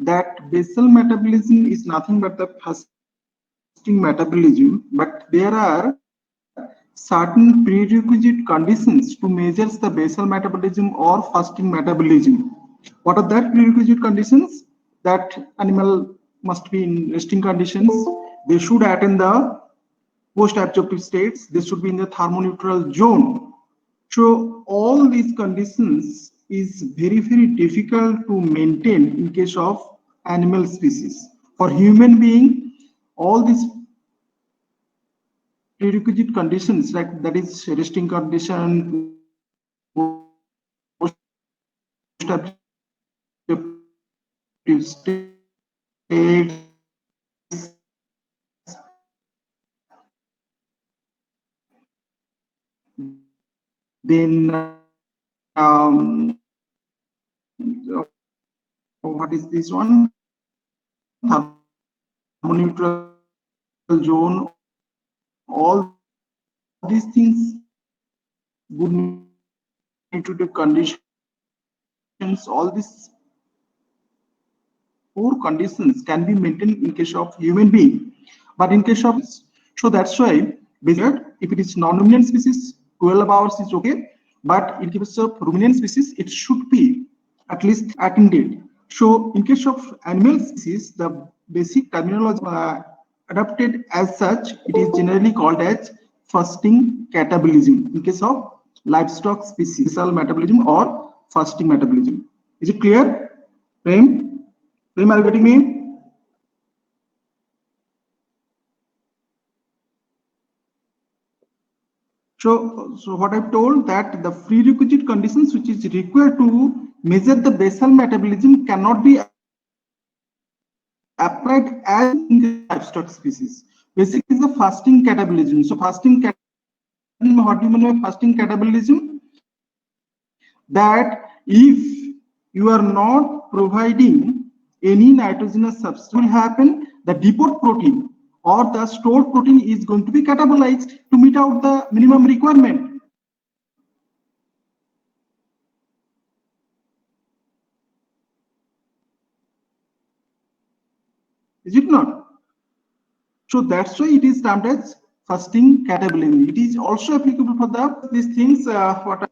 that basal metabolism is nothing but the fasting metabolism, but there are certain prerequisite conditions to measure the basal metabolism or fasting metabolism. What are that prerequisite conditions? That animal must be in resting conditions. They should attain the post-absorptive states. They should be in the thermoneutral zone. So all these conditions is very, very difficult to maintain in case of animal species. For human being, all these prerequisite conditions, like that is resting condition, then what is this one? Thermoneutral zone. All these things would need to the conditions. All these four conditions can be maintained in case of human being, but in case of, so that's why if it is non-ruminant species, 12 hours is okay, but in case of ruminant species, it should be at least attended. So in case of animal species, the basic terminology adapted as such, it is generally called as fasting catabolism. In case of livestock species, basal metabolism or fasting metabolism. Is it clear, Prem? Prem, are you getting me? So what I've told, that the prerequisite conditions which is required to measure the basal metabolism cannot be applied as in livestock species. Basically, is the fasting catabolism. So fasting catabolism, what do you mean by fasting catabolism? That if you are not providing any nitrogenous substance, will happen, the depot protein or the stored protein is going to be catabolized to meet out the minimum requirement. Is it not? So that's why it is termed as fasting catabolism. It is also applicable for these things. What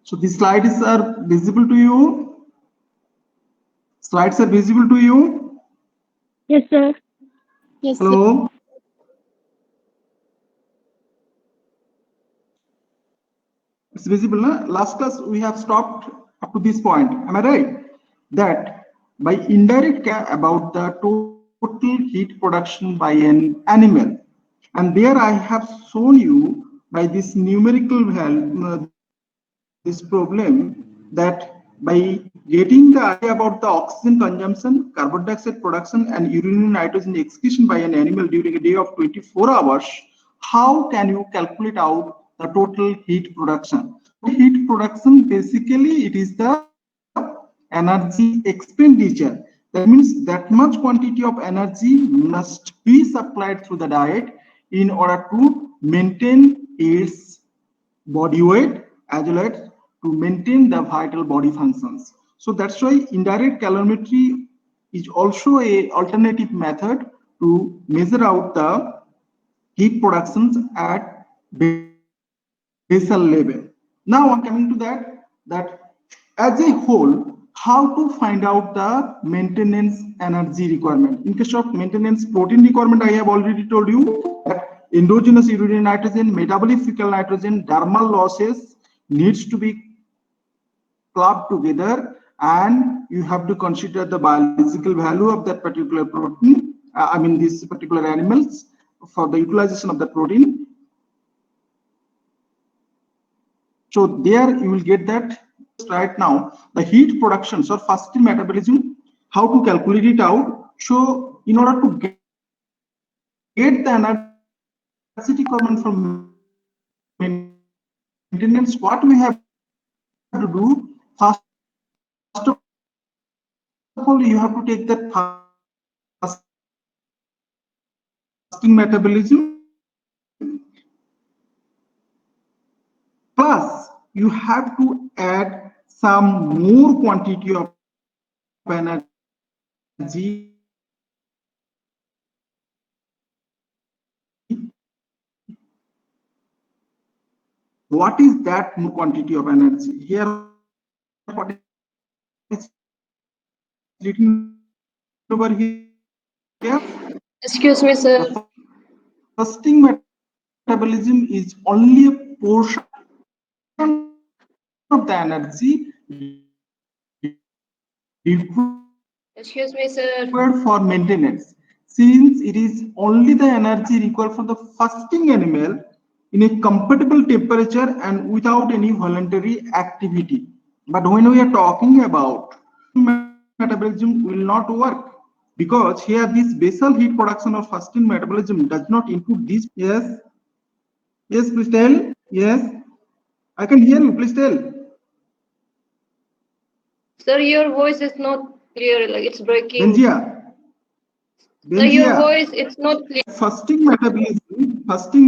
So the slides are visible to you. Slides are visible to you. Yes, sir. Yes, sir. Hello. It's visible. Na? Last class we have stopped up to this point. Am I right? That by indirect about the total heat production by an animal, and there I have shown you by this numerical value, this problem, that by getting the idea about the oxygen consumption, carbon dioxide production, and urinary nitrogen excretion by an animal during a day of 24 hours, how can you calculate out the total heat production? Heat production, basically, it is the energy expenditure. That means that much quantity of energy must be supplied through the diet in order to maintain its body weight as well as to maintain the vital body functions. So that's why indirect calorimetry is also a alternative method to measure out the heat productions at basal level. Now I'm coming to that as a whole, how to find out the maintenance energy requirement. In case of maintenance protein requirement, I have already told you that endogenous urinary nitrogen, metabolic fecal nitrogen, dermal losses needs to be clubbed together, and you have to consider the biological value of that particular protein, I mean these particular animals, for the utilization of the protein. So there you will get that right now, the heat productions or fasting metabolism, how to calculate it out. So in order to get get the energy requirement from maintenance, what we have to do, first of all, you have to take that fasting metabolism, plus you have to add some more quantity of energy what is that more quantity of energy here? What is written over here? Excuse me, sir. The fasting metabolism is only a portion of the energy Excuse me, sir. required for maintenance, since it is only the energy required for the fasting animal in a comfortable temperature and without any voluntary activity. But when we are talking about metabolism will not work, because here this basal heat production or fasting metabolism does not include this. Yes, yes, please tell. Yes, I can hear you. Please tell. Sir, your voice is not clear. Like it's breaking. Benjia. Sir, your voice it's not clear. Fasting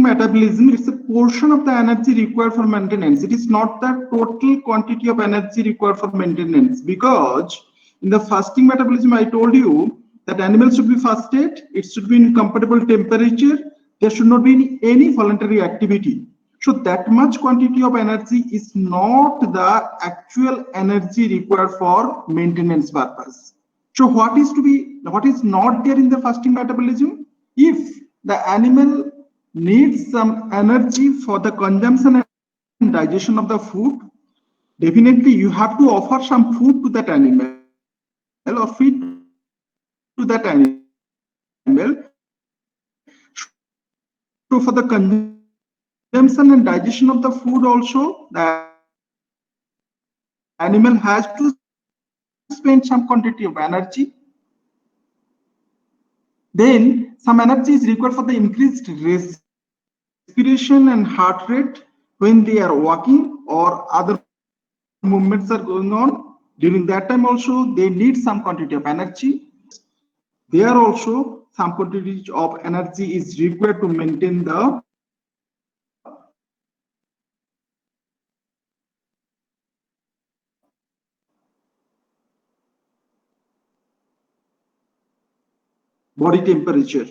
metabolism is a portion of the energy required for maintenance. It is not the total quantity of energy required for maintenance, because in the fasting metabolism I told you that animals should be fasted, it should be in comfortable temperature, there should not be any voluntary activity. So that much quantity of energy is not the actual energy required for maintenance purpose. So what is not there in the fasting metabolism? If the animal needs some energy for the consumption and digestion of the food, definitely you have to offer some food to that animal or feed to that animal. So for the consumption and digestion of the food also, the animal has to spend some quantity of energy. Then some energy is required for the increased respiration and heart rate when they are walking or other movements are going on. During that time also they need some quantity of energy. There also some quantity of energy is required to maintain the body temperature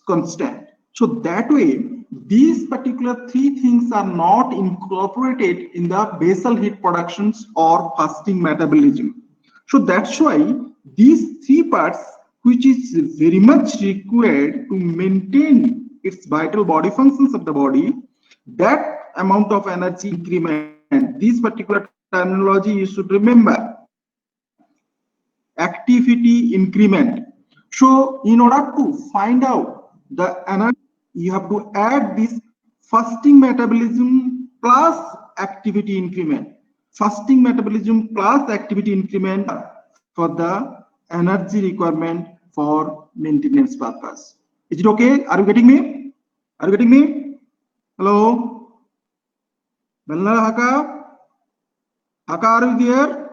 constant. So that way, these particular three things are not incorporated in the basal heat productions or fasting metabolism. So that's why these three parts, which is very much required to maintain its vital body functions of the body, that amount of energy increment, this particular terminology you should remember, activity increment. So in order to find out the energy, you have to add this fasting metabolism plus activity increment. Fasting metabolism plus activity increment for the energy requirement for maintenance purpose. Is it okay? Are you getting me? Are you getting me? Hello? Belna Haka? Haka, are you there?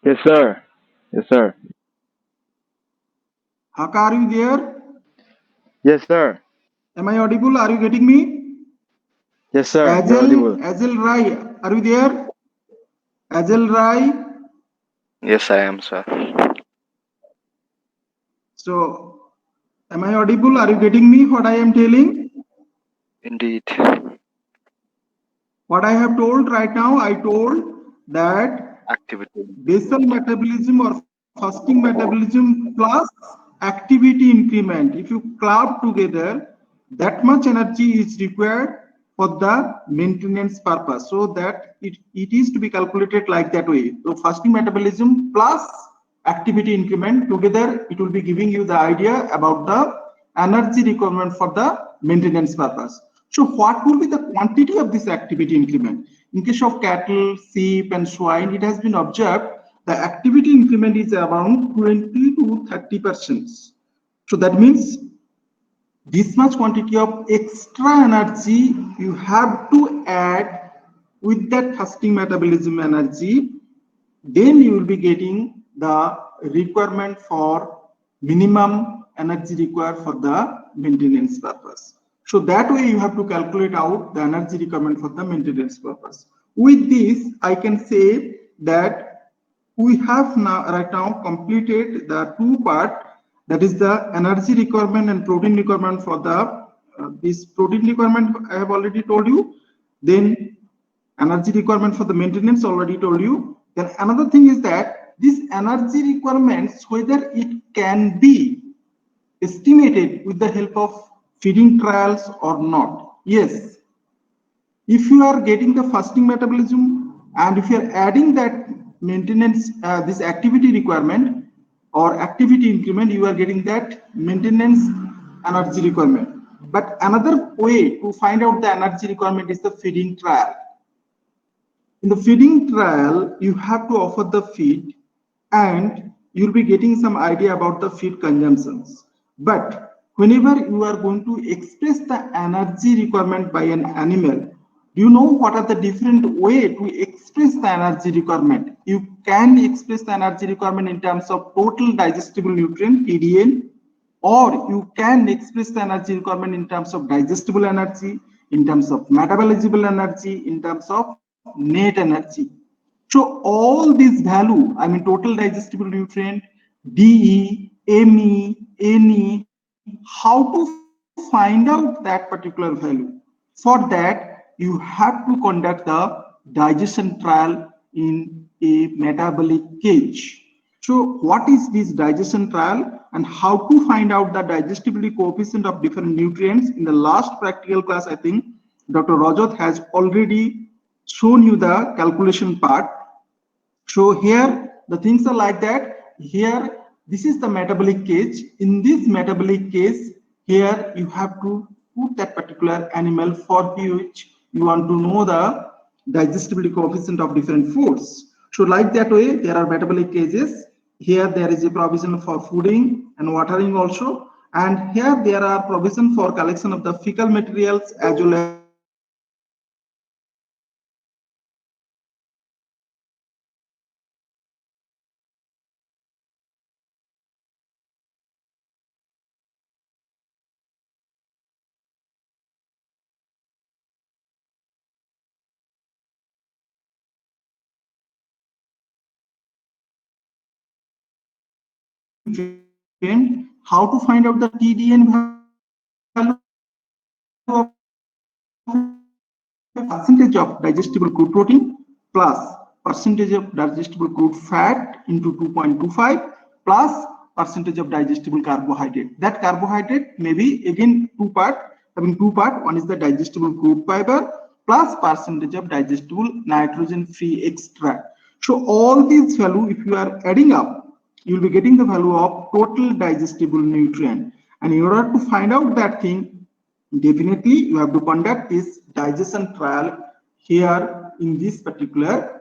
Yes, sir. Yes, sir. Haka, are you there? Yes, sir. Am I audible? Are you getting me? Yes, sir. You're audible. Azil Rai, are you there? Azil Rai. Yes, I am, sir. So, am I audible? Are you getting me? What I am telling? Indeed. What I have told right now, I told that Activity. basal metabolism or fasting metabolism plus activity increment. If you club together, that much energy is required for the maintenance purpose. So that it is to be calculated like that way. So fasting metabolism plus activity increment together, it will be giving you the idea about the energy requirement for the maintenance purpose. So what will be the quantity of this activity increment? In case of cattle, sheep and swine, it has been observed the activity increment is around 20 to 30%. So that means this much quantity of extra energy you have to add with that fasting metabolism energy, then you will be getting the requirement for minimum energy required for the maintenance purpose. So that way you have to calculate out the energy requirement for the maintenance purpose. With this, I can say that we have right now completed the two part, that is the energy requirement and protein requirement for the this protein requirement I have already told you. Then energy requirement for the maintenance already told you. Then another thing is that this energy requirements, whether it can be estimated with the help of feeding trials or not. Yes, if you are getting the fasting metabolism and if you are adding that maintenance, this activity requirement or activity increment, you are getting that maintenance energy requirement. But another way to find out the energy requirement is the feeding trial. In the feeding trial, you have to offer the feed and you'll be getting some idea about the feed consumptions. But whenever you are going to express the energy requirement by an animal, do you know what are the different way to express the energy requirement? You can express the energy requirement in terms of total digestible nutrient, TDN, or you can express the energy requirement in terms of digestible energy, in terms of metabolizable energy, in terms of net energy. So all these value, I mean total digestible nutrient, DE, ME, NE, how to find out that particular value? For that, you have to conduct the digestion trial in a metabolic cage. So what is this digestion trial and how to find out the digestibility coefficient of different nutrients? In the last practical class, I think Dr. Rajat has already shown you the calculation part. So here the things are like that. Here this is the metabolic cage. In this metabolic cage, here you have to put that particular animal for which you want to know the digestibility coefficient of different foods. So like that way, there are metabolic cages. Here there is a provision for fooding and watering also. And here there are provision for collection of the fecal materials as well as how to find out the TDN value of percentage of digestible crude protein plus percentage of digestible crude fat into 2.25 plus percentage of digestible carbohydrate. That carbohydrate may be again having two part. One is the digestible crude fiber plus percentage of digestible nitrogen free extract. So all these value, if you are adding up, you will be getting the value of total digestible nutrient. And in order to find out that thing, definitely you have to conduct this digestion trial here in this particular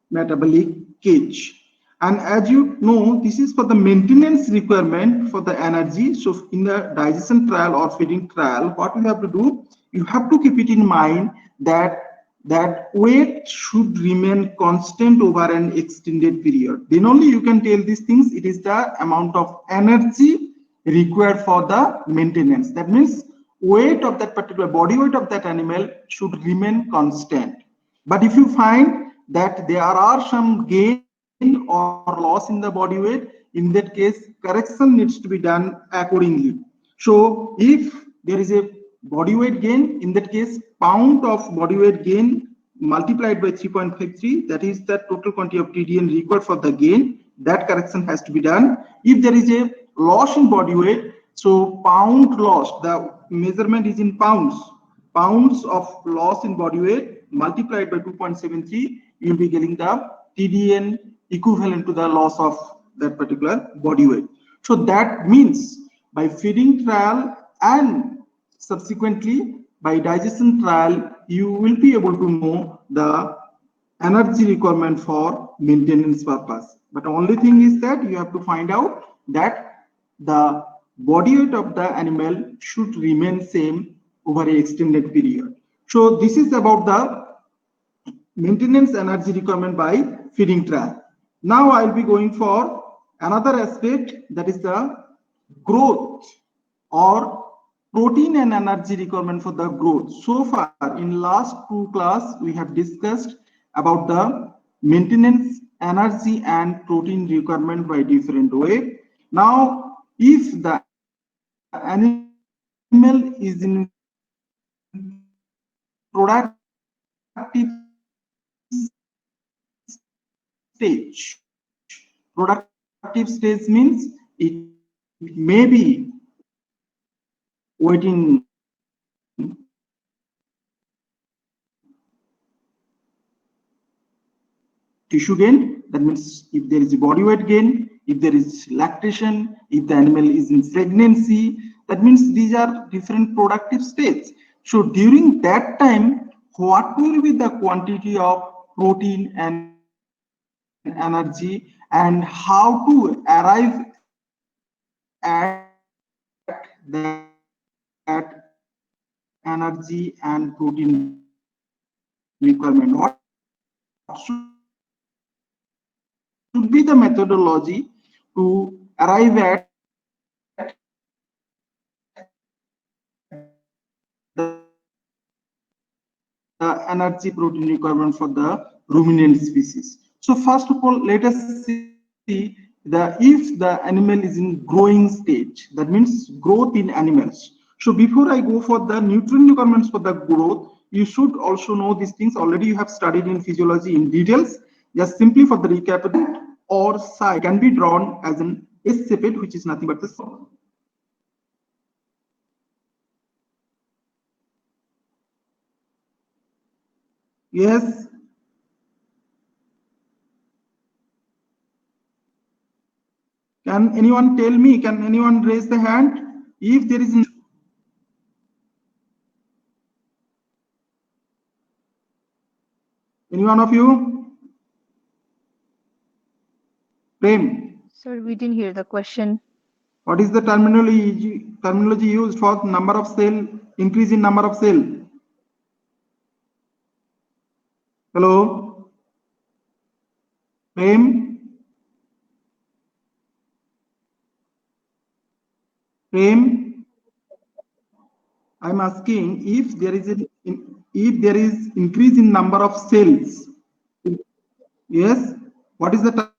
metabolic cage. And as you know, this is for the maintenance requirement for the energy. So in the digestion trial or feeding trial, what you have to do, you have to keep it in mind that weight should remain constant over an extended period. Then only you can tell these things. It is the amount of energy required for the maintenance. That means weight of that particular body weight of that animal should remain constant. But if you find that there are some gain or loss in the body weight, in that case correction needs to be done accordingly. So if there is a body weight gain, in that case pound of body weight gain multiplied by 3.53, that is the total quantity of TDN required for the gain. That correction has to be done. If there is a loss in body weight, so pound loss, the measurement is in pounds of loss in body weight multiplied by 2.73, you'll be getting the TDN equivalent to the loss of that particular body weight. So that means by feeding trial and subsequently by digestion trial, you will be able to know the energy requirement for maintenance purpose. But only thing is that you have to find out that the body weight of the animal should remain same over an extended period. So this is about the maintenance energy requirement by feeding trough. Now I'll be going for another aspect, that is the growth or protein and energy requirement for the growth. So far in last two class we have discussed about the maintenance energy and protein requirement by different way. Now if the animal is in productive stage, productive stage means it may be waiting tissue gain, that means if there is a body weight gain, if there is lactation, if the animal is in pregnancy, that means these are different productive states. So during that time, what will be the quantity of protein and energy, and how to arrive at that energy and protein requirement? What should be the methodology to arrive at the energy protein requirement for the ruminant species? So first of all, let us see if the animal is in growing stage, that means growth in animals. So before I go for the nutrient requirements for the growth, you should also know these things. Already you have studied in physiology in details. Just simply for the recap, or psi can be drawn as an S shaped, which is nothing but the sum. Yes. Can anyone tell me? Can anyone raise the hand if there is? Any one of you? Prem. Sir, we didn't hear the question. What is the terminology used for number of cell, increase in number of cell? Hello? Prem? Prem? I'm asking if there is increase in number of cells. Yes. What is the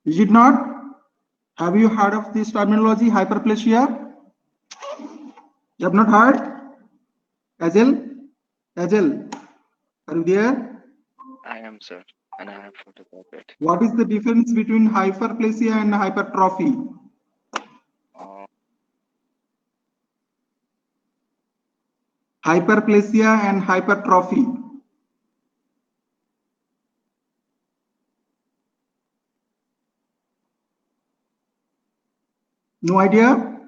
Is it not? Have you heard of this terminology, hyperplasia? You have not heard? Ajal? Ajal, are you there? I am, sir, and I have photographed it. What is the difference between hyperplasia and hypertrophy? Hyperplasia and hypertrophy. No idea?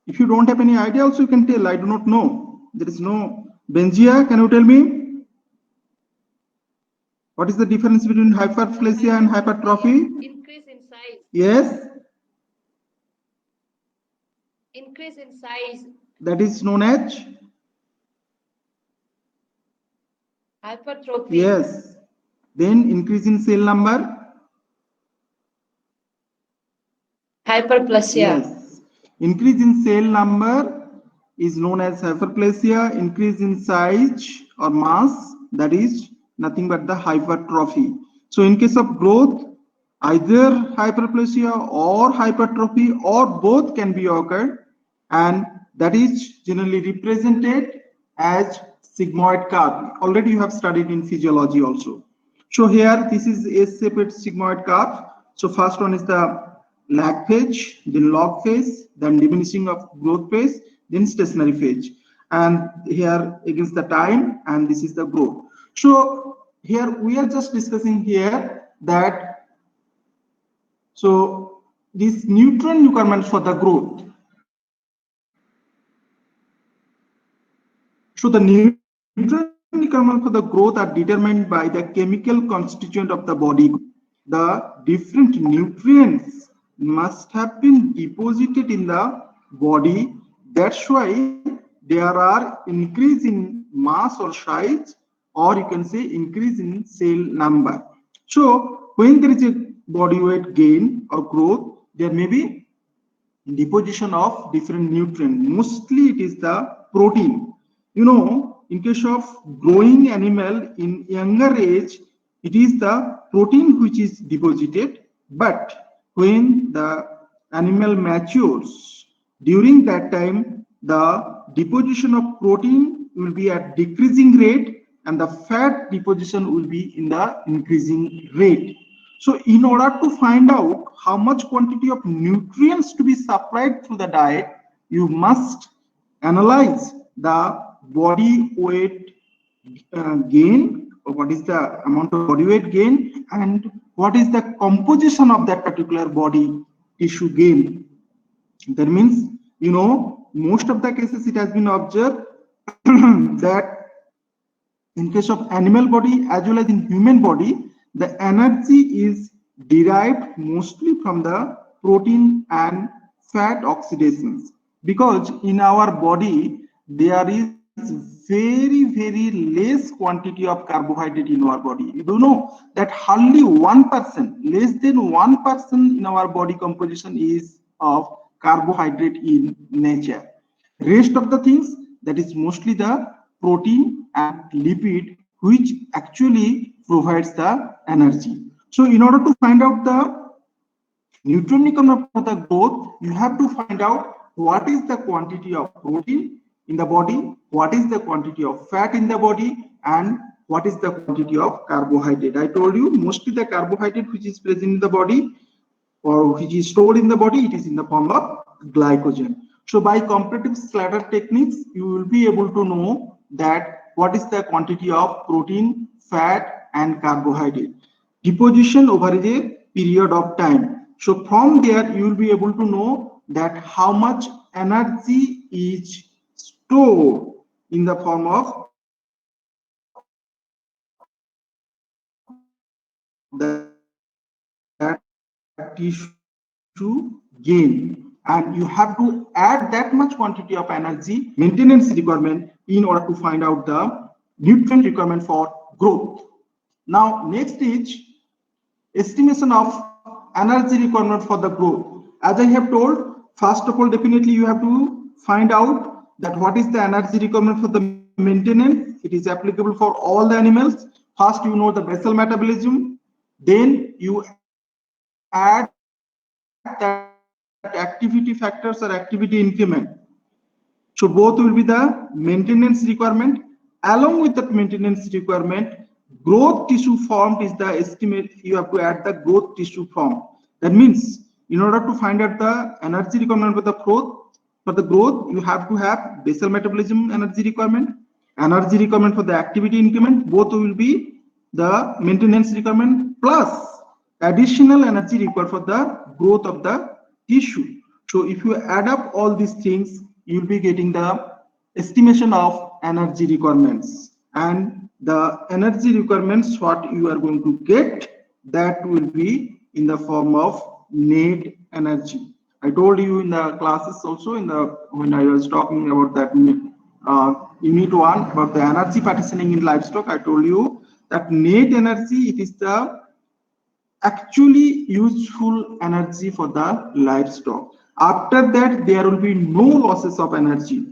If you don't have any idea also you can tell, I do not know. There is no. Benjia, can you tell me? What is the difference between hyperplasia and hypertrophy? Increase in size. Yes. Increase in size. That is known as? Hypertrophy. Yes. Then increase in cell number? Hyperplasia. Yes. Increase in cell number is known as hyperplasia. Increase in size or mass, that is nothing but the hypertrophy. So in case of growth, either hyperplasia or hypertrophy or both can be occurred, and that is generally represented as sigmoid curve. Already you have studied in physiology also. So here this is S-shaped sigmoid curve. So first one is the lag phase, then log phase, then diminishing of growth phase, then stationary phase. And here against the time, and this is the growth. So here we are just discussing here that, so these nutrient requirements for the growth. So the nutrient requirements for the growth are determined by the chemical constituent of the body. The different nutrients must have been deposited in the body. That's why there are increase in mass or size, or you can say increase in cell number. So when there is a body weight gain or growth, there may be deposition of different nutrients. Mostly it is the protein. You know, in case of growing animal in younger age, it is the protein which is deposited, but when the animal matures, during that time the deposition of protein will be at decreasing rate and the fat deposition will be in the increasing rate. So in order to find out how much quantity of nutrients to be supplied through the diet, you must analyze the body weight gain, or what is the amount of body weight gain, and what is the composition of that particular body tissue gain. That means, you know, most of the cases it has been observed that in case of animal body as well as in human body, the energy is derived mostly from the protein and fat oxidations, because in our body there is very less quantity of carbohydrate in our body. You do know that hardly 1%, less than 1% in our body composition is of carbohydrate in nature. Rest of the things, that is mostly the protein and lipid, which actually provides the energy. So in order to find out the nutrient requirement for the growth, you have to find out what is the quantity of protein in the body, what is the quantity of fat in the body, and what is the quantity of carbohydrate. I told you mostly the carbohydrate which is present in the body or which is stored in the body, it is in the form of glycogen. So by comparative scatter techniques, you will be able to know that what is the quantity of protein, fat, and carbohydrate deposition over a period of time. So from there, you will be able to know that how much energy is stored in the form of the tissue gain, and you have to add that much quantity of energy maintenance requirement in order to find out the nutrient requirement for growth. Now next is estimation of energy requirement for the growth. As I have told, first of all, definitely you have to find out that what is the energy requirement for the maintenance. It is applicable for all the animals. First, you know the basal metabolism, then you add that activity factors or activity increment. So both will be the maintenance requirement. Along with that maintenance requirement, growth tissue formed is the estimate. You have to add the growth tissue form. That means in order to find out the energy requirement for the growth, you have to have basal metabolism energy requirement for the activity increment. Both will be the maintenance requirement plus additional energy required for the growth of the tissue. So if you add up all these things, you'll be getting the estimation of energy requirements, and the energy requirements what you are going to get, that will be in the form of net energy. I told you in the classes also when I was talking about that unit 1 about the energy partitioning in livestock. I told you that net energy, it is the actually useful energy for the livestock. After that, there will be no losses of energy.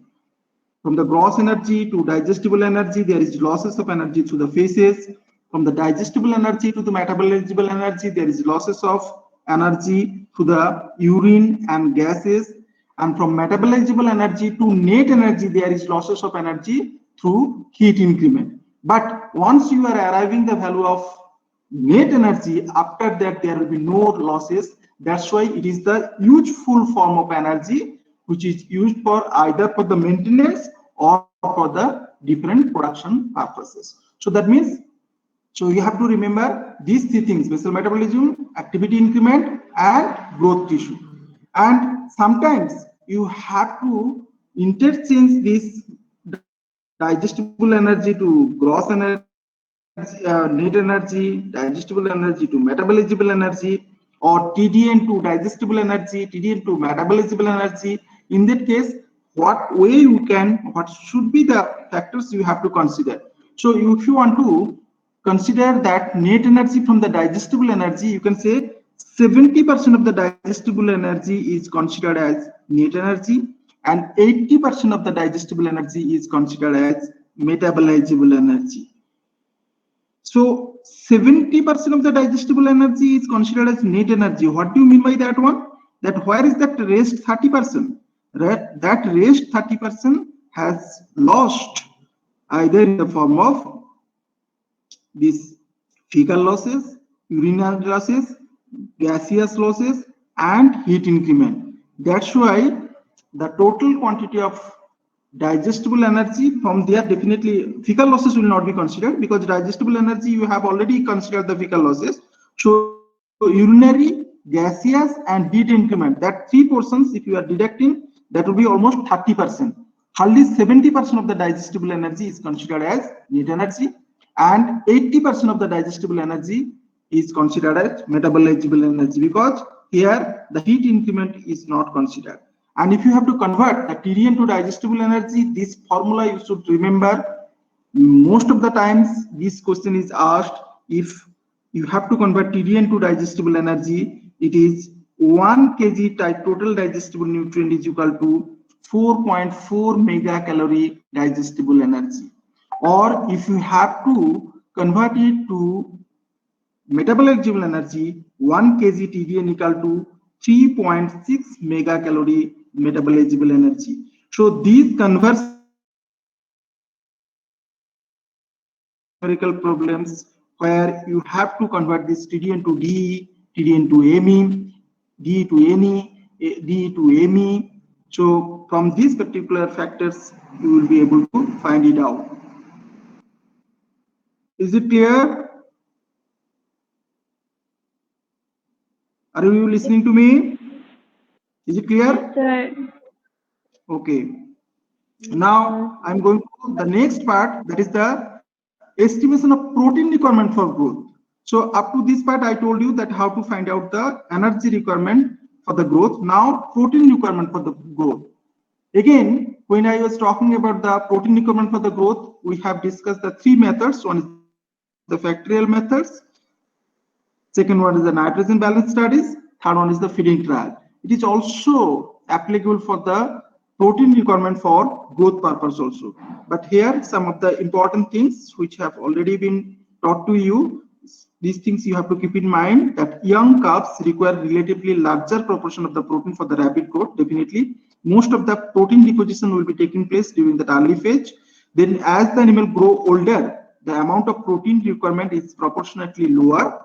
From the gross energy to digestible energy, there is losses of energy to the phases. From the digestible energy to the metabolizable energy, there is losses of energy to the urine and gases. And from metabolizable energy to net energy, there is losses of energy through heat increment. But once you are arriving the value of net energy, after that there will be no losses. That's why it is the useful form of energy which is used for either for the maintenance or for the different production purposes. So that means So you have to remember these three things: basal metabolism, activity increment, and growth tissue. And sometimes you have to interchange this digestible energy to gross energy, net energy, digestible energy to metabolizable energy, or TDN to digestible energy, TDN to metabolizable energy. In that case, what way you can, what should be the factors you have to consider. So if you want to consider that net energy from the digestible energy, you can say 70% of the digestible energy is considered as net energy, and 80% of the digestible energy is considered as metabolizable energy. So 70% of the digestible energy is considered as net energy. What do you mean by that one? That where is that rest 30%? That rest 30% has lost either in the form of these fecal losses, urinary losses, gaseous losses, and heat increment. That's why the total quantity of digestible energy from there, definitely fecal losses will not be considered, because digestible energy you have already considered the fecal losses. So urinary, gaseous, and heat increment, that three portions if you are deducting, that will be almost 30%. Hardly 70% of the digestible energy is considered as net energy, and 80% of the digestible energy is considered as metabolizable energy, because here the heat increment is not considered. And if you have to convert the TDN to digestible energy, this formula you should remember. Most of the times this question is asked. If you have to convert TDN to digestible energy, it is 1 kg total digestible nutrient is equal to 4.4 megacalorie digestible energy. Or if you have to convert it to metabolizable energy, 1 kg TDN equal to 3.6 megacalorie metabolizable energy. So these conversion numerical problems where you have to convert this TDN to DE, TDN to ME, DE to NE, DE to ME. So from these particular factors, you will be able to find it out. Is it clear? Are you listening to me? Is it clear? Sir. Okay. Now I'm going to the next part, that is the estimation of protein requirement for growth. So up to this part, I told you that how to find out the energy requirement for the growth. Now protein requirement for the growth. Again, when I was talking about the protein requirement for the growth, we have discussed the three methods. One is the factorial methods. Second one is the nitrogen balance studies. Third one is the feeding trial. It is also applicable for the protein requirement for growth purpose also. But here some of the important things which have already been taught to you. These things you have to keep in mind, that young calves require relatively larger proportion of the protein for the rapid growth. Definitely, most of the protein deposition will be taking place during that early phase. Then as the animal grow older, the amount of protein requirement is proportionately lower.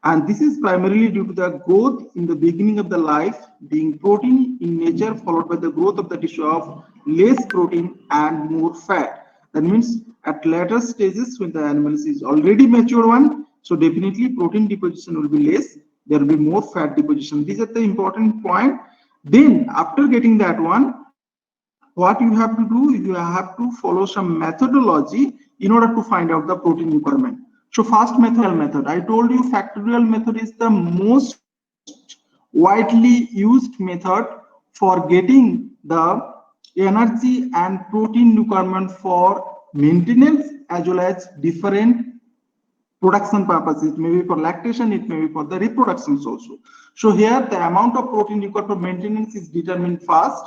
And this is primarily due to the growth in the beginning of the life being protein in nature, followed by the growth of the tissue of less protein and more fat. That means at later stages when the animal is already mature one, so definitely protein deposition will be less, there will be more fat deposition. These are the important point. Then after getting that one, what you have to do, you have to follow some methodology in order to find out the protein requirement. So first method, I told you factorial method is the most widely used method for getting the energy and protein requirement for maintenance as well as different production purposes. It may be for lactation, it may be for the reproductions also. So here the amount of protein required for maintenance is determined first.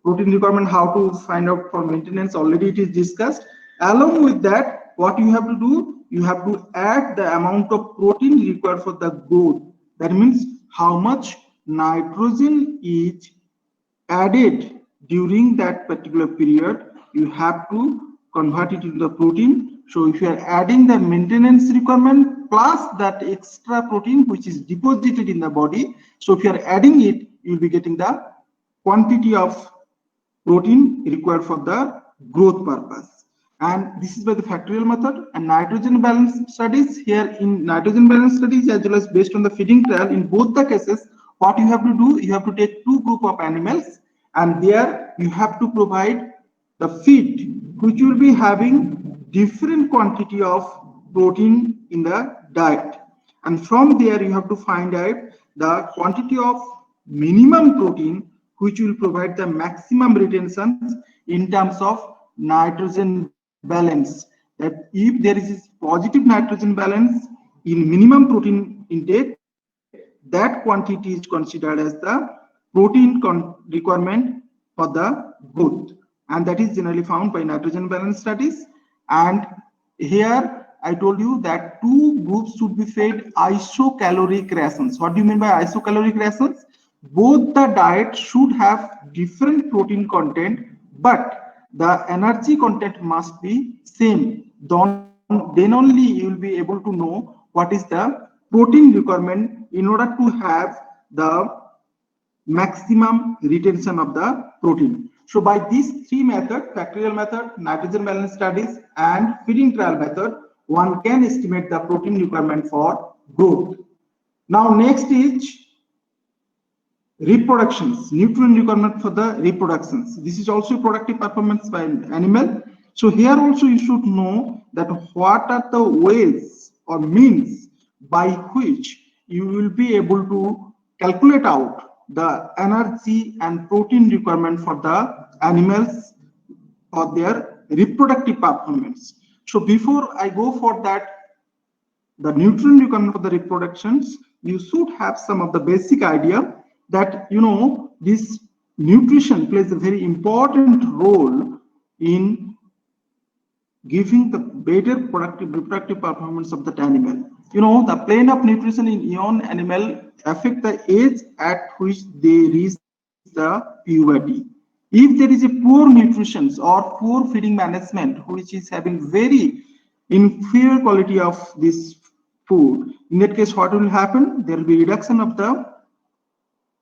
Protein requirement, how to find out for maintenance, already it is discussed. Along with that, what you have to do, you have to add the amount of protein required for the growth. That means how much nitrogen is added during that particular period, you have to convert it into the protein. So if you are adding the maintenance requirement plus that extra protein which is deposited in the body, so if you are adding it, you will be getting the quantity of protein required for the growth purpose. And this is by the factorial method. And nitrogen balance studies, here in nitrogen balance studies as well as based on the feeding trial, in both the cases, what you have to do, you have to take two group of animals, and there you have to provide the feed which will be having different quantity of protein in the diet. And from there you have to find out the quantity of minimum protein which will provide the maximum retention in terms of nitrogen balance. That if there is positive nitrogen balance in minimum protein intake, that quantity is considered as the protein requirement for the growth, and that is generally found by nitrogen balance studies. And here I told you that two groups should be fed isocaloric rations. What do you mean by isocaloric rations? Both the diet should have different protein content, but the energy content must be same. Then only you will be able to know what is the protein requirement in order to have the maximum retention of the protein. So by these three methods, factorial method, nitrogen balance studies, and feeding trial method, one can estimate the protein requirement for growth. Now next is reproductions, nutrient requirement for the reproductions. This is also productive performance by an animal. So here also you should know that what are the ways or means by which you will be able to calculate out the energy and protein requirement for the animals for their reproductive performance. So before I go for that, the nutrient requirement for the reproductions, you should have some of the basic idea that this nutrition plays a very important role in giving the better reproductive performance of that animal. The plane of nutrition in young animal affect the age at which they reach the puberty. If there is a poor nutrition or poor feeding management, which is having very inferior quality of this food, in that case, what will happen? There will be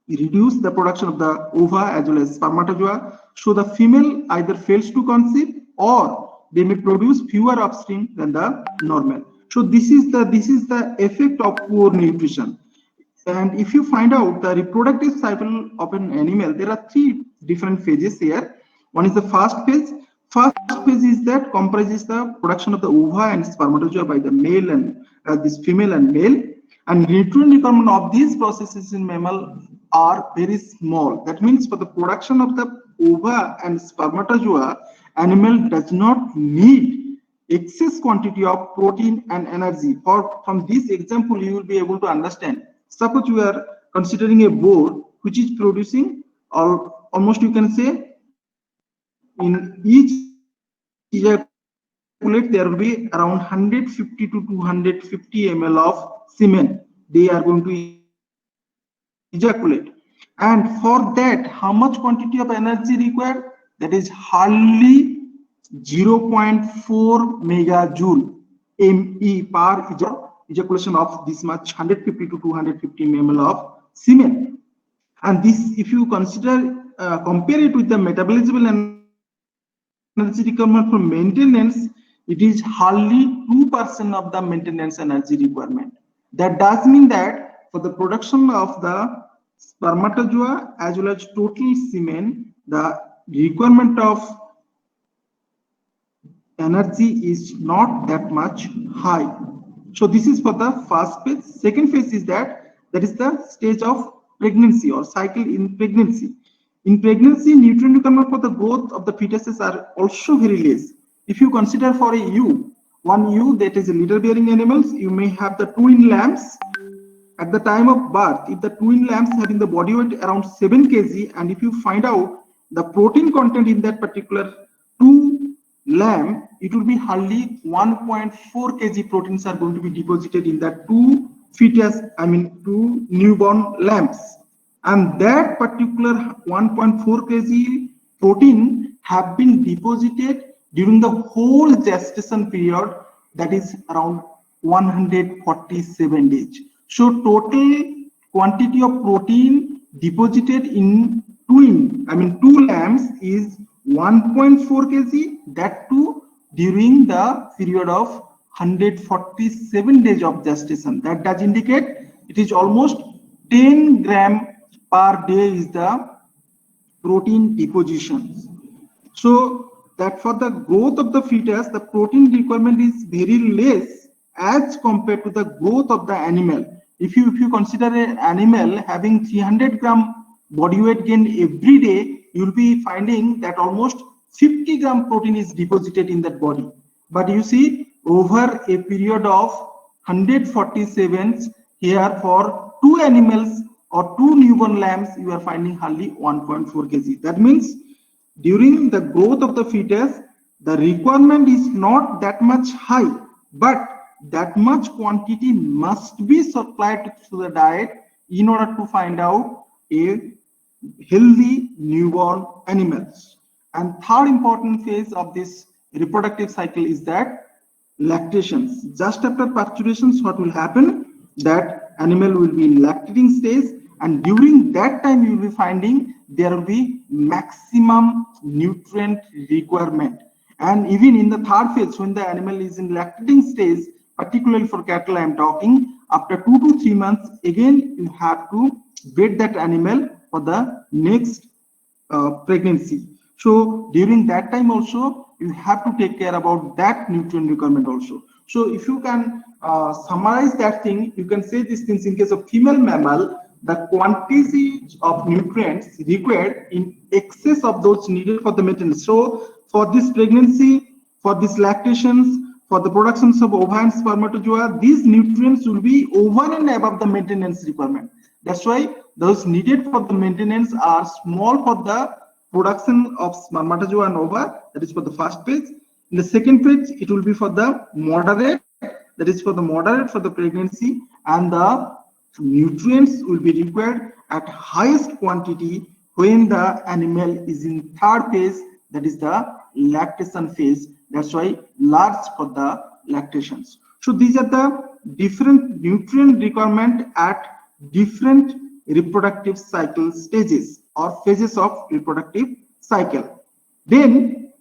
reduce the production of the ova as well as spermatozoa. So the female either fails to conceive or they may produce fewer offspring than the normal. So this is the effect of poor nutrition. And if you find out the reproductive cycle of an animal, there are three different phases here. One is the first phase. First phase is that comprises the production of the ova and spermatozoa by the male and this female and male. And nutrient requirement of these processes in mammal are very small. That means for the production of the ova and spermatozoa, animal does not need excess quantity of protein and energy. Or from this example, you will be able to understand. Suppose you are considering a boar which is producing, or almost you can say, in each ejaculate there will be around 150 to 250 ml of semen they are going to ejaculate. And for that, how much quantity of energy required? That is hardly 0.4 megajoule ME per ejaculation of this much 150 to 250 ml of semen. And this, if you consider, compare it with the metabolism and energy requirement for maintenance, it is hardly 2% of the maintenance energy requirement. That does mean that for the production of the spermatozoa as well as total semen, the requirement of energy is not that much high. So this is for the first phase. Second phase is that is the stage of pregnancy or cycle in pregnancy. In pregnancy, nutrient requirement for the growth of the fetuses are also very less. If you consider for a ewe, one ewe that is a litter bearing animals, you may have the twin lambs. At the time of birth, if the twin lambs having the body weight around 7 kg, and if you find out the protein content in that particular two lamb, it will be hardly 1.4 kg proteins are going to be deposited in that two newborn lambs. And that particular 1.4 kg protein have been deposited during the whole gestation period, that is around 147 days. So total quantity of protein deposited in two lambs is 1.4 kg, that too during the period of 147 days of gestation. That does indicate it is almost 10 gram per day is the protein depositions. So that for the growth of the fetus, the protein requirement is very less as compared to the growth of the animal. If you consider an animal having 300 gram body weight gain every day, you'll be finding that almost 50 gram protein is deposited in that body. But you see, over a period of 147 here for 2 animals or 2 newborn lambs, you are finding hardly 1.4 kg. That means during the growth of the fetus, the requirement is not that much high, but that much quantity must be supplied to the diet in order to find out a healthy newborn animals. And third important phase of this reproductive cycle is that lactations. Just after parturition, what will happen? That animal will be in lactating stage, and during that time you will be finding there will be maximum nutrient requirement. And even in the third phase, when the animal is in lactating stage, particularly for cattle I am talking, after 2 to 3 months, again you have to wait that animal for the next pregnancy. So during that time also, you have to take care about that nutrient requirement also. So if you can summarize that thing, you can say these things. In case of female mammal, the quantity of nutrients required in excess of those needed for the maintenance. So for this pregnancy, for this lactations, for the productions of ova and spermatozoa, these nutrients will be over and above the maintenance requirement. That's why those needed for the maintenance are small for the production of spermatozoa and ova. That is for the first phase. In the second phase, it will be for the moderate. That is for the moderate for the pregnancy, and the nutrients will be required at highest quantity when the animal is in third phase. That is the lactation phase. That's why large for the lactations. So these are the different nutrient requirement at different reproductive cycle stages or phases of reproductive cycle. Then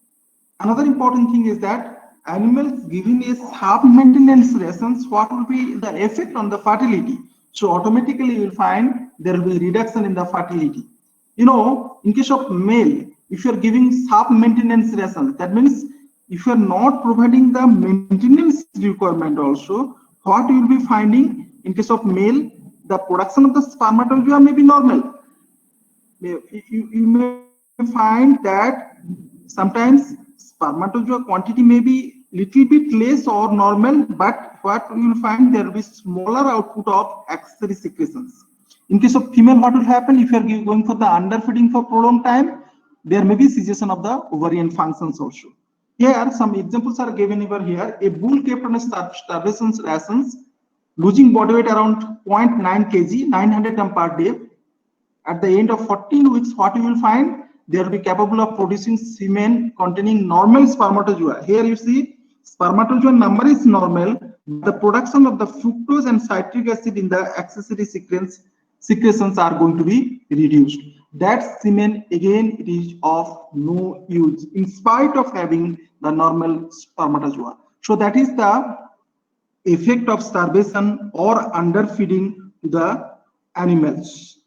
another important thing is that animals given a sub-maintenance rations, what will be the effect on the fertility? So automatically you will find there will be reduction in the fertility. You know, in case of male, if you are giving sub-maintenance rations, that means if you are not providing the maintenance requirement also, what you will be finding in case of male, the production of the spermatozoa may be normal. You may find that sometimes spermatozoa quantity may be little bit less or normal, but what you will find there will be smaller output of accessory secretions. In case of female, what will happen if you are going for the underfeeding for prolonged time? There may be cessation of the ovarian functions also. Here some examples are given over here. A bull kept on a starvation rations, losing body weight around 0.9 kg, 900 gram per day. At the end of 14 weeks, what you will find? They will be capable of producing semen containing normal spermatozoa. Here you see spermatozoa number is normal. The production of the fructose and citric acid in the accessory secretions are going to be reduced. That semen again it is of no use in spite of having the normal spermatozoa. So that is the effect of starvation or underfeeding to the animals.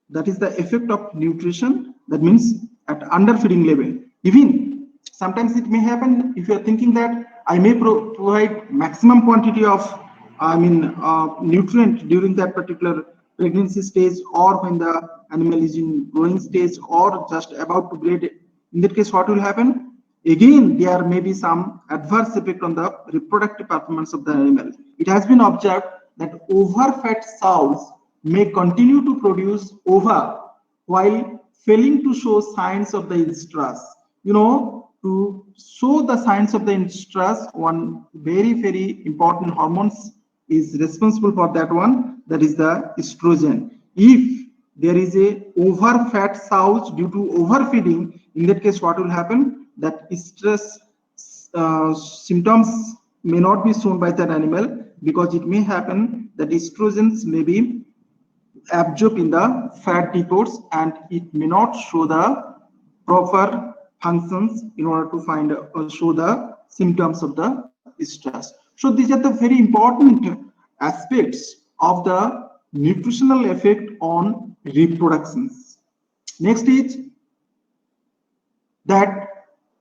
That is the effect of nutrition. That means at underfeeding level. Even sometimes it may happen if you are thinking that I may provide maximum quantity of nutrient during that particular pregnancy stage, or when the animal is in growing stage or just about to breed. In that case, what will happen? Again, there may be some adverse effect on the reproductive performance of the animal. It has been observed that overfed sows may continue to produce ova while failing to show signs of the estrus. You know, to show the signs of the estrus, one very important hormones is responsible for that one. That is the estrogen. If there is a overfed sows due to overfeeding, in that case, what will happen? That stress symptoms may not be shown by that animal, because it may happen that estrogens may be absorbed in the fat depots and it may not show the proper functions in order to find show the symptoms of the stress. So these are the very important aspects of the nutritional effect on reproductions. Next is that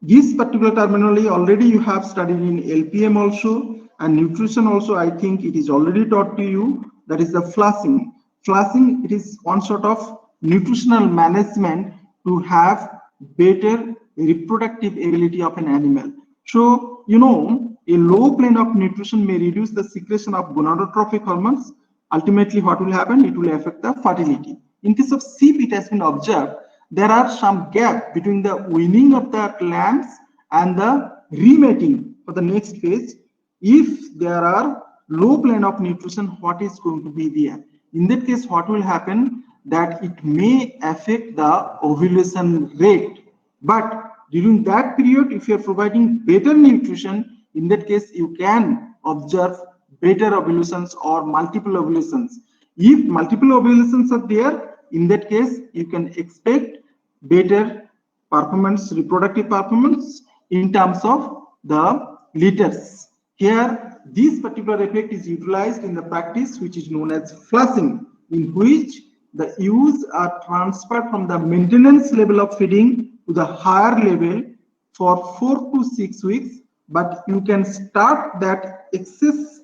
this particular terminology already you have studied in LPM also, and nutrition also. I think it is already taught to you. That is the flushing. Flushing, it is one sort of nutritional management to have better reproductive ability of an animal. So, you know, a low plane of nutrition may reduce the secretion of gonadotrophic hormones. Ultimately, what will happen? It will affect the fertility. In case of sheep, it has been observed there are some gap between the weaning of the lambs and the remating for the next phase. If there are low plane of nutrition, what is going to be there? In that case, what will happen? That it may affect the ovulation rate. But during that period, if you are providing better nutrition, in that case, you can observe better ovulations or multiple ovulations. If multiple ovulations are there, in that case, you can expect better performance, reproductive performance in terms of the litters. Here, this particular effect is utilized in the practice which is known as flushing, in which the ewes are transferred from the maintenance level of feeding to the higher level for 4 to 6 weeks, but you can start that excess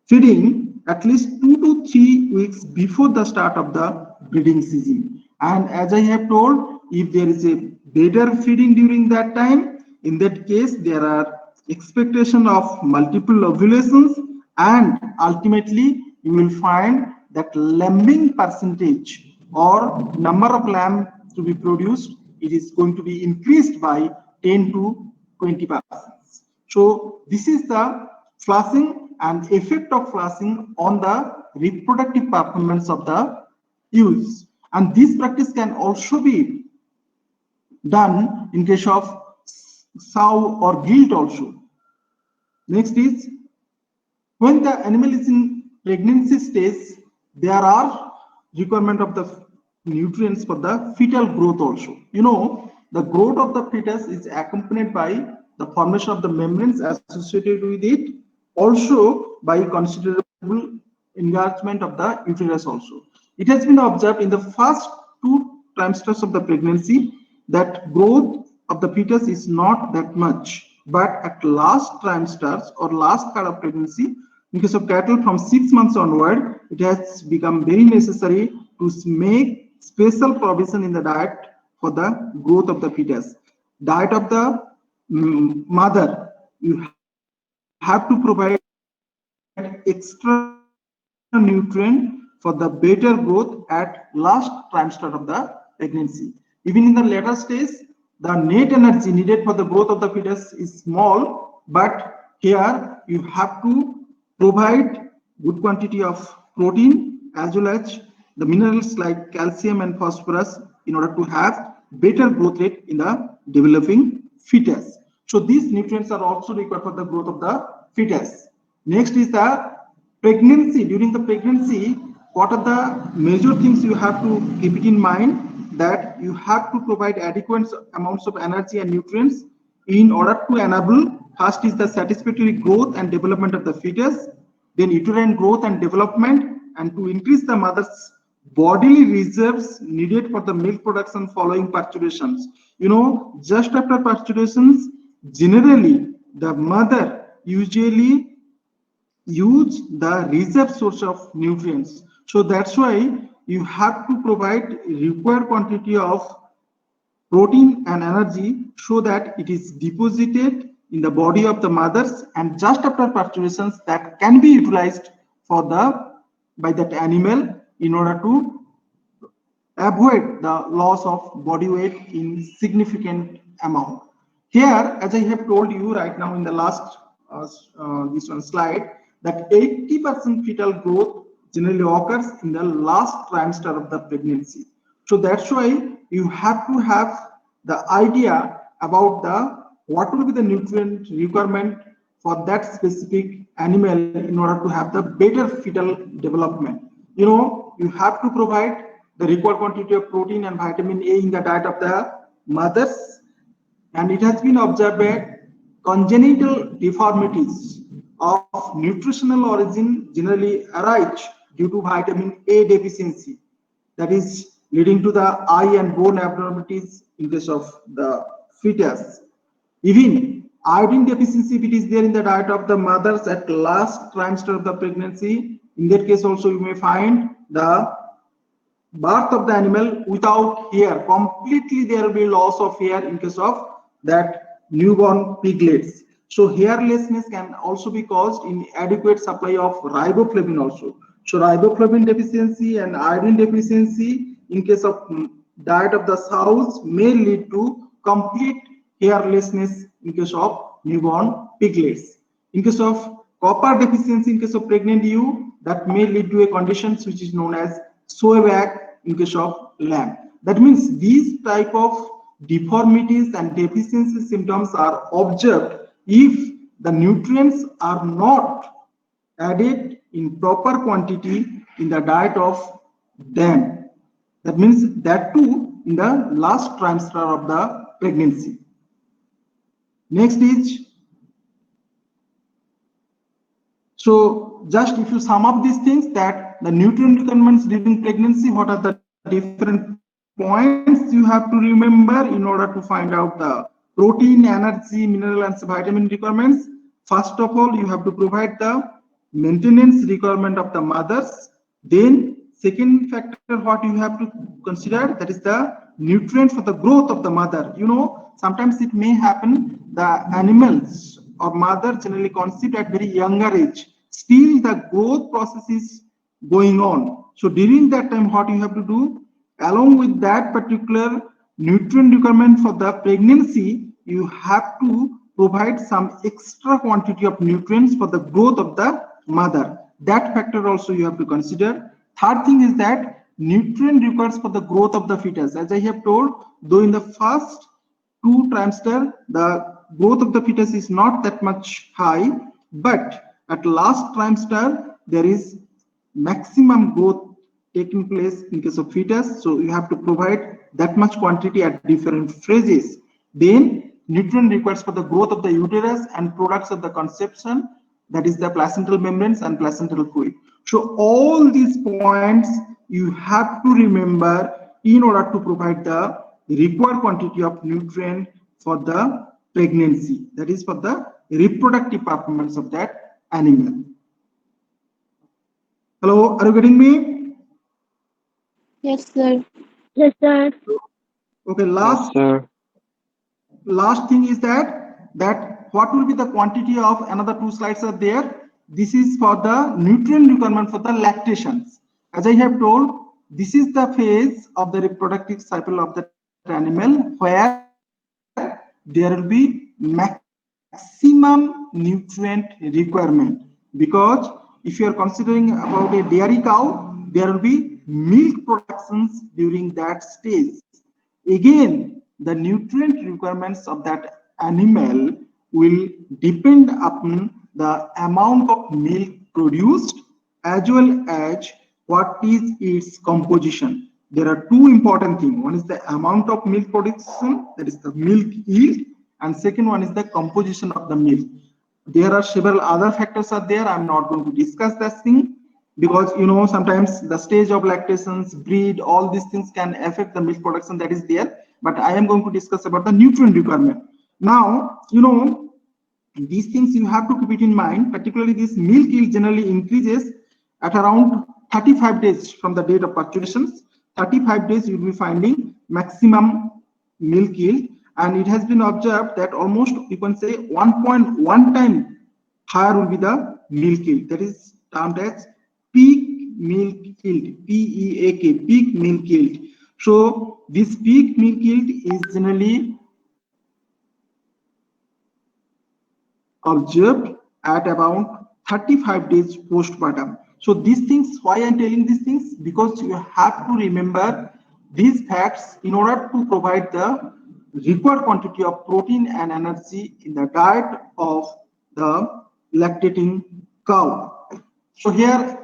feeding at least 2 to 3 weeks before the start of the breeding season. And as I have told, if there is a better feeding during that time, in that case, there are expectation of multiple ovulations, and ultimately you will find that lambing percentage or number of lamb to be produced, it is going to be increased by 10 to 20%. So this is the flushing and effect of flushing on the reproductive performance of the ewes. And this practice can also be done in case of sow or gilt also. Next is, when the animal is in pregnancy stage, there are requirement of the nutrients for the fetal growth also. You know, the growth of the fetus is accompanied by the formation of the membranes associated with it, also by considerable enlargement of the uterus also. It has been observed in the first 2 trimesters of the pregnancy that growth of the fetus is not that much, but at last trimesters or last part of pregnancy, in case of cattle from 6 months onward, it has become very necessary to make special provision in the diet for the growth of the fetus. Diet of the mother, you have to provide extra nutrient for the better growth at last trimester of the pregnancy. Even in the later stage, the net energy needed for the growth of the fetus is small, but here you have to provide good quantity of protein as well as the minerals like calcium and phosphorus in order to have better growth rate in the developing fetus. So these nutrients are also required for the growth of the fetus. Next is the pregnancy. During the pregnancy, what are the major things you have to keep it in mind? That you have to provide adequate amounts of energy and nutrients in order to enable, first is the satisfactory growth and development of the fetus, then uterine growth and development, and to increase the mother's bodily reserves needed for the milk production following parturitions. You know, just after parturitions, generally the mother usually use the reserve source of nutrients. So that's why you have to provide required quantity of protein and energy so that it is deposited in the body of the mothers, and just after parturitions that can be utilized for the by that animal in order to avoid the loss of body weight in significant amount. Here, as I have told you right now in the last this one slide, that 80% fetal growth generally occurs in the last trimester of the pregnancy. So that's why you have to have the idea about the what will be the nutrient requirement for that specific animal in order to have the better fetal development. You know, you have to provide the required quantity of protein and vitamin A in the diet of the mothers, and it has been observed congenital deformities of nutritional origin generally arise due to vitamin A deficiency, that is leading to the eye and bone abnormalities in case of the fetus. Even iodine deficiency, if it is there in the diet of the mothers at last trimester of the pregnancy, in that case also you may find the birth of the animal without hair. Completely there will be loss of hair in case of that newborn piglets. So hairlessness can also be caused in adequate supply of riboflavin also. So riboflavin deficiency and iodine deficiency in case of diet of the sows may lead to complete hairlessness in case of newborn piglets. In case of copper deficiency in case of pregnant ewe, that may lead to a condition which is known as soy bag in case of lamb. That means these type of deformities and deficiency symptoms are observed if the nutrients are not added in proper quantity in the diet of them. That means that too in the last trimester of the pregnancy. Next is, so just if you sum up these things, that the nutrient requirements during pregnancy, what are the different points you have to remember in order to find out the protein, energy, mineral and vitamin requirements. First of all, you have to provide the maintenance requirement of the mothers. Then second factor what you have to consider, that is the nutrient for the growth of the mother. You know, sometimes it may happen the animals or mother generally conceived at very younger age. Still the growth process is going on. So during that time, what you have to do, along with that particular nutrient requirement for the pregnancy, you have to provide some extra quantity of nutrients for the growth of the mother. That factor also you have to consider. Third thing is that nutrient requires for the growth of the fetus. As I have told, though in the first 2 trimester, the growth of the fetus is not that much high, but at last trimester, there is maximum growth taking place in case of fetus. So you have to provide that much quantity at different phases. Then nutrient requires for the growth of the uterus and products of the conception, that is the placental membranes and placental fluid. So all these points you have to remember in order to provide the required quantity of nutrient for the pregnancy, that is for the reproductive performance of that animal. Hello, are you getting me? Yes, sir. Yes, sir. Okay, Yes, sir. last thing is that what will be the quantity of, another 2 slides are there. This is for the nutrient requirement for the lactations. As I have told, this is the phase of the reproductive cycle of the animal where there will be maximum nutrient requirement, because if you are considering about a dairy cow, there will be milk productions during that stage. Again, the nutrient requirements of that animal will depend upon the amount of milk produced as well as what is its composition. There are 2 important things. One is the amount of milk production, that is the milk yield, and second one is the composition of the milk. There are several other factors are there. I'm not going to discuss that thing, because you know sometimes the stage of lactations, breed, all these things can affect the milk production that is there. But I am going to discuss about the nutrient requirement. Now, you know, these things you have to keep it in mind. Particularly this milk yield generally increases at around 35 days from the date of parturition. 35 days you will be finding maximum milk yield, and it has been observed that almost you can say 1.1 time higher will be the milk yield. That is termed as peak milk yield, PEAK, peak milk yield. So this peak milk yield is generally observed at about 35 days postpartum. So these things, why I'm telling these things, because you have to remember these facts in order to provide the required quantity of protein and energy in the diet of the lactating cow. So here,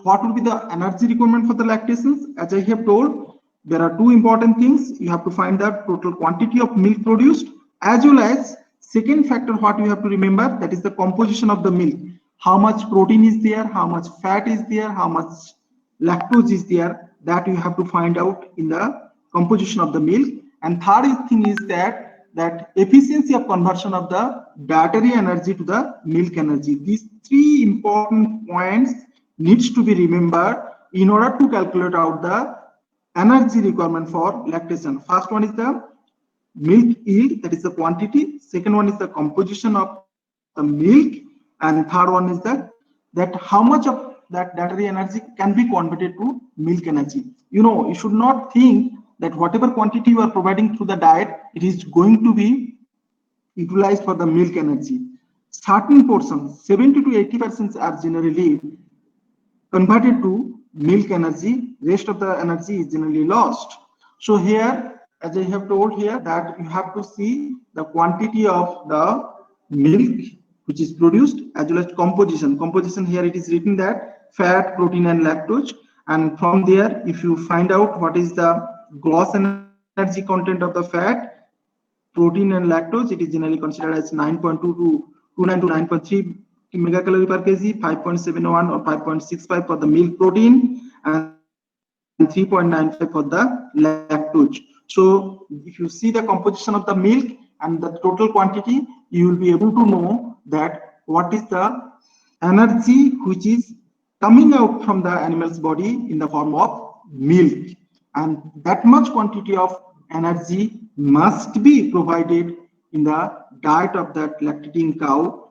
what will be the energy requirement for the lactations? As I have told, there are 2 important things. You have to find the total quantity of milk produced as well as Second factor, what you have to remember, that is the composition of the milk. How much protein is there, how much fat is there, how much lactose is there, that you have to find out in the composition of the milk. And third thing is that efficiency of conversion of the dietary energy to the milk energy. These three important points needs to be remembered in order to calculate out the energy requirement for lactation. First one is the milk yield, that is the quantity. Second one is the composition of the milk, and third one is that how much of that dietary energy can be converted to milk energy. You should not think that whatever quantity you are providing through the diet, it is going to be utilized for the milk energy. Certain portions, 70 to 80% are generally converted to milk energy. Rest of the energy is generally lost. So here, as I have told here, that you have to see the quantity of the milk which is produced as well as composition. Composition, here it is written that fat, protein, and lactose. And from there, if you find out what is the gross energy content of the fat, protein, and lactose, it is generally considered as 9.2 to 29 to 9.3 megacalorie per kg, 5.71 or 5.65 for the milk protein, and 3.95 for the lactose. So if you see the composition of the milk and the total quantity, you will be able to know that what is the energy which is coming out from the animal's body in the form of milk, and that much quantity of energy must be provided in the diet of that lactating cow,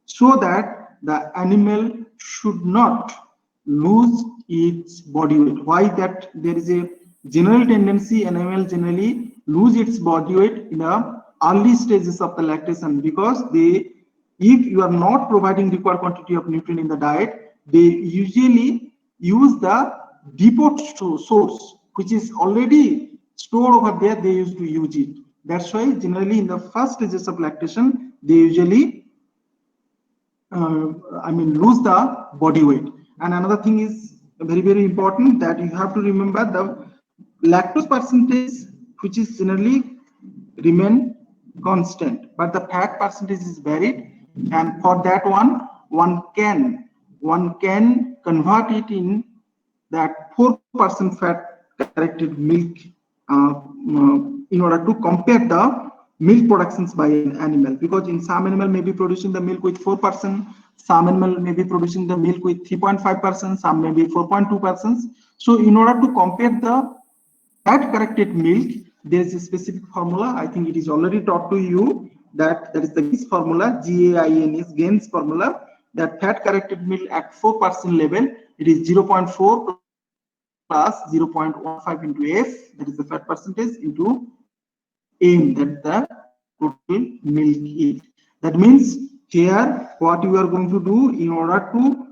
so that the animal should not lose its body weight. Why that? There is a general tendency animal generally lose its body weight in the early stages of the lactation, because if you are not providing required quantity of nutrient in the diet, they usually use the depot source which is already stored over there. They used to use it. That's why generally in the first stages of lactation, they usually lose the body weight. And another thing is very, very important, that you have to remember the lactose percentage, which is generally remain constant, but the fat percentage is varied, and for that one can convert it in that 4% fat corrected milk in order to compare the milk productions by an animal, because in some animal may be producing the milk with 4%, some animal may be producing the milk with 3.5%, some may be 4.2%. So in order to compare the fat corrected milk, there is a specific formula. I think it is already taught to you, that is the GAINS formula, GAINS, GAINS formula, that fat corrected milk at 4% level, it is 0.4 plus 0.15 into F, that is the fat percentage, into M, that is the total milk yield. That means here what you are going to do in order to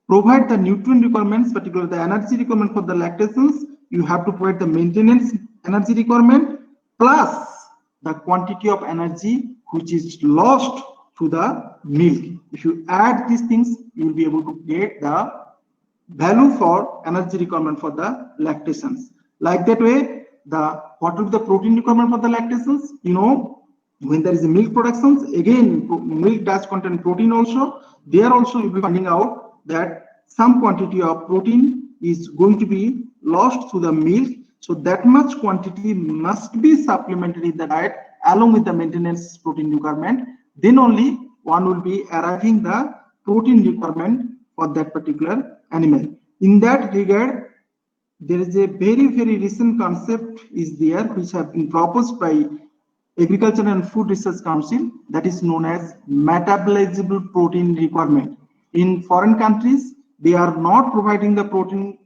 provide the nutrient requirements, particularly the energy requirement for the lactations, you have to provide the maintenance energy requirement plus the quantity of energy which is lost to the milk. If you add these things, you will be able to get the value for energy requirement for the lactations. Like that way, what will be the protein requirement for the lactations? When there is a milk productions, again milk does contain protein also. There also you'll be finding out that some quantity of protein is going to be lost through the milk. So that much quantity must be supplemented in the diet along with the maintenance protein requirement. Then only one will be arriving the protein requirement for that particular animal. In that regard, there is a very, very recent concept is there which have been proposed by Agriculture and Food Research Council, that is known as metabolizable protein requirement. In foreign countries, they are not providing the protein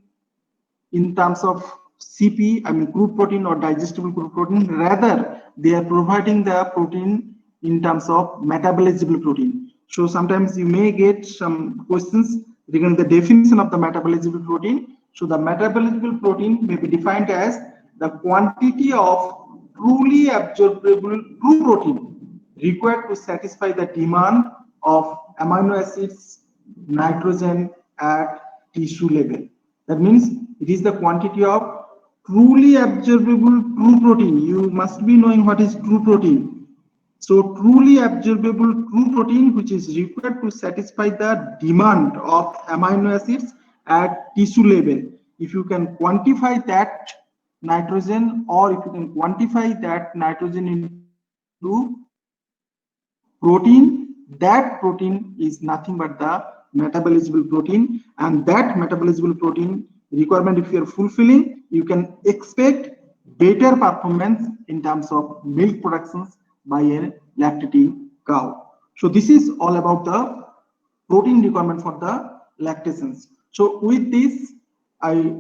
in terms of CP, crude protein or digestible crude protein. Rather, they are providing the protein in terms of metabolizable protein. So sometimes you may get some questions regarding the definition of the metabolizable protein. So the metabolizable protein may be defined as the quantity of truly absorbable true protein required to satisfy the demand of amino acids, nitrogen at tissue level. That means it is the quantity of truly absorbable true protein. You must be knowing what is true protein. So truly absorbable true protein, which is required to satisfy the demand of amino acids at tissue level. If you can quantify that nitrogen, or if you can quantify that nitrogen into protein, that protein is nothing but the metabolizable protein, and that metabolizable protein requirement, if you are fulfilling, you can expect better performance in terms of milk productions by a lactating cow. So this is all about the protein requirement for the lactations. So with this, I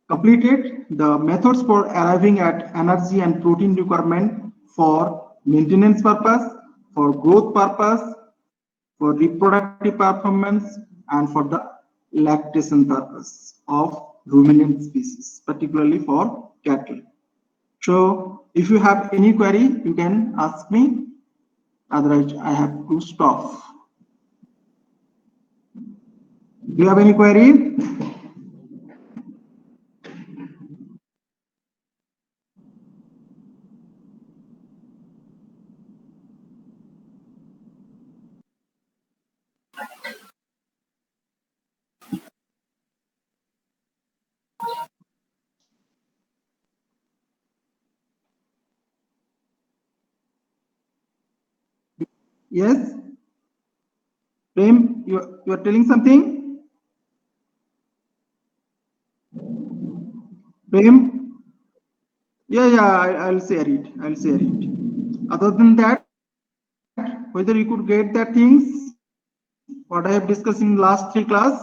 completed the methods for arriving at energy and protein requirement for maintenance purpose, for growth purpose, for reproductive performance, and for the lactation purpose of ruminant species, particularly for cattle. So if you have any query, you can ask me. Otherwise, I have to stop. Do you have any query? Yes? Prem, you are telling something? Prem? Yeah, I'll share it. I'll share it. Other than that, whether you could get the things what I have discussed in last 3 class.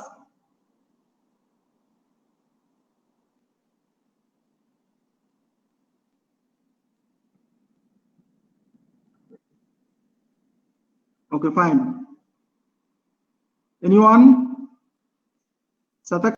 Okay, fine. Anyone? Satak?